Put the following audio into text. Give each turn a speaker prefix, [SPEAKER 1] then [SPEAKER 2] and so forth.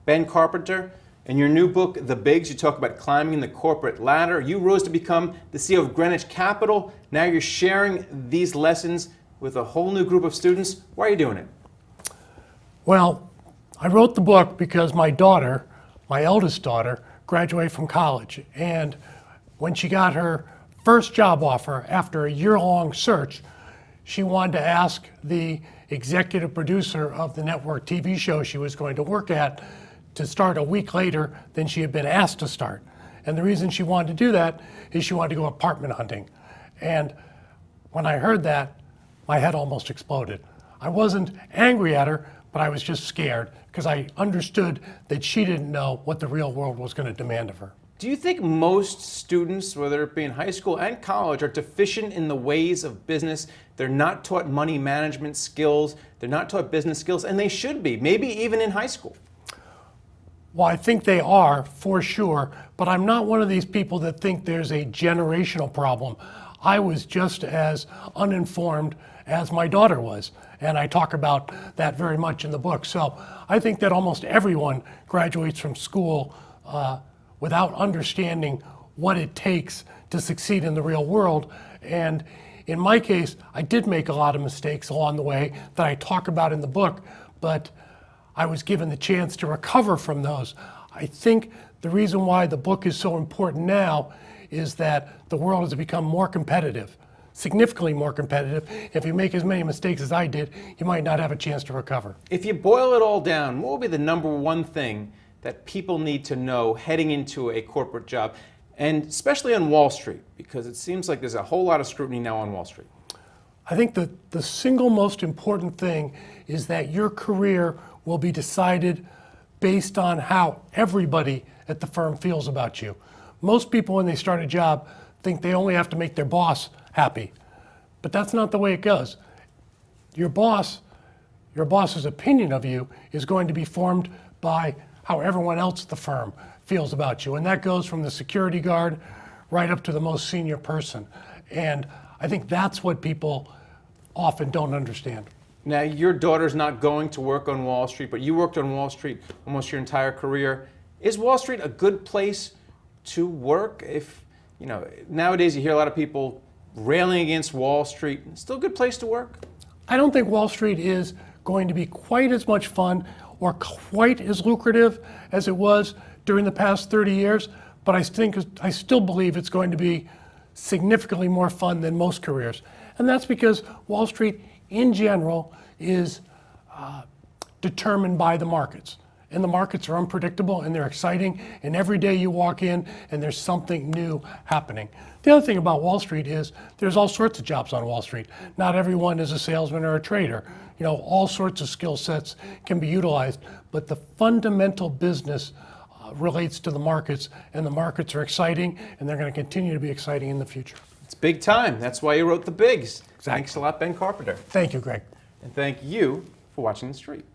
[SPEAKER 1] Ben Carpenter. In your new book, The Bigs, you talk about climbing the corporate ladder. You rose to become the CEO of Greenwich Capital. Now you're sharing these lessons with a whole new group of students. Why are you doing it?
[SPEAKER 2] Well, I wrote the book because my daughter, my eldest daughter, graduated from college. And when she got her first job offer after a year-long search, she wanted to ask the executive producer of the network TV show she was going to work at to start a week later than she had been asked to start. And the reason she wanted to do that is she wanted to go apartment hunting. And when I heard that, my head almost exploded. I wasn't angry at her, but I was just scared because I understood that she didn't know what the real world was going to demand of her.
[SPEAKER 1] Do you think most students, whether it be in high school and college, are deficient in the ways of business? They're not taught money management skills, they're not taught business skills, and they should be, maybe even in high school.
[SPEAKER 2] Well, I think they are, for sure, but I'm not one of these people that think there's a generational problem. I was just as uninformed as my daughter was, and I talk about that very much in the book. So I think that almost everyone graduates from school without understanding what it takes to succeed in the real world. And in my case, I did make a lot of mistakes along the way that I talk about in the book, but I was given the chance to recover from those. I think the reason why the book is so important now is that the world has become more competitive, significantly more competitive. If you make as many mistakes as I did, you might not have a chance to recover.
[SPEAKER 1] If you boil it all down, what would be the number one thing that people need to know heading into a corporate job, and especially on Wall Street, because it seems like there's a whole lot of scrutiny now on Wall Street?
[SPEAKER 2] I think that the single most important thing is that your career will be decided based on how everybody at the firm feels about you. Most people, when they start a job, think they only have to make their boss happy. But that's not the way it goes. Your boss's opinion of you is going to be formed by how everyone else at the firm feels about you. And that goes from the security guard right up to the most senior person. And I think that's what people often don't understand.
[SPEAKER 1] Now, your daughter's not going to work on Wall Street, but you worked on Wall Street almost your entire career. Is Wall Street a good place to work? If, nowadays you hear a lot of people railing against Wall Street. Still a good place to work?
[SPEAKER 2] I don't think Wall Street is going to be quite as much fun or quite as lucrative as it was during the past 30 years, but I still believe it's going to be significantly more fun than most careers. And that's because Wall Street in general is determined by the markets. And the markets are unpredictable and they're exciting, and every day you walk in and there's something new happening. The other thing about Wall Street is there's all sorts of jobs on Wall Street. Not everyone is a salesman or a trader. All sorts of skill sets can be utilized, but the fundamental business relates to the markets, and the markets are exciting, and they're going to continue to be exciting in the future.
[SPEAKER 1] It's big time. That's why you wrote The Bigs.
[SPEAKER 2] Exactly.
[SPEAKER 1] Thanks a lot, Ben Carpenter.
[SPEAKER 2] Thank you, Greg.
[SPEAKER 1] And thank you for watching The Street.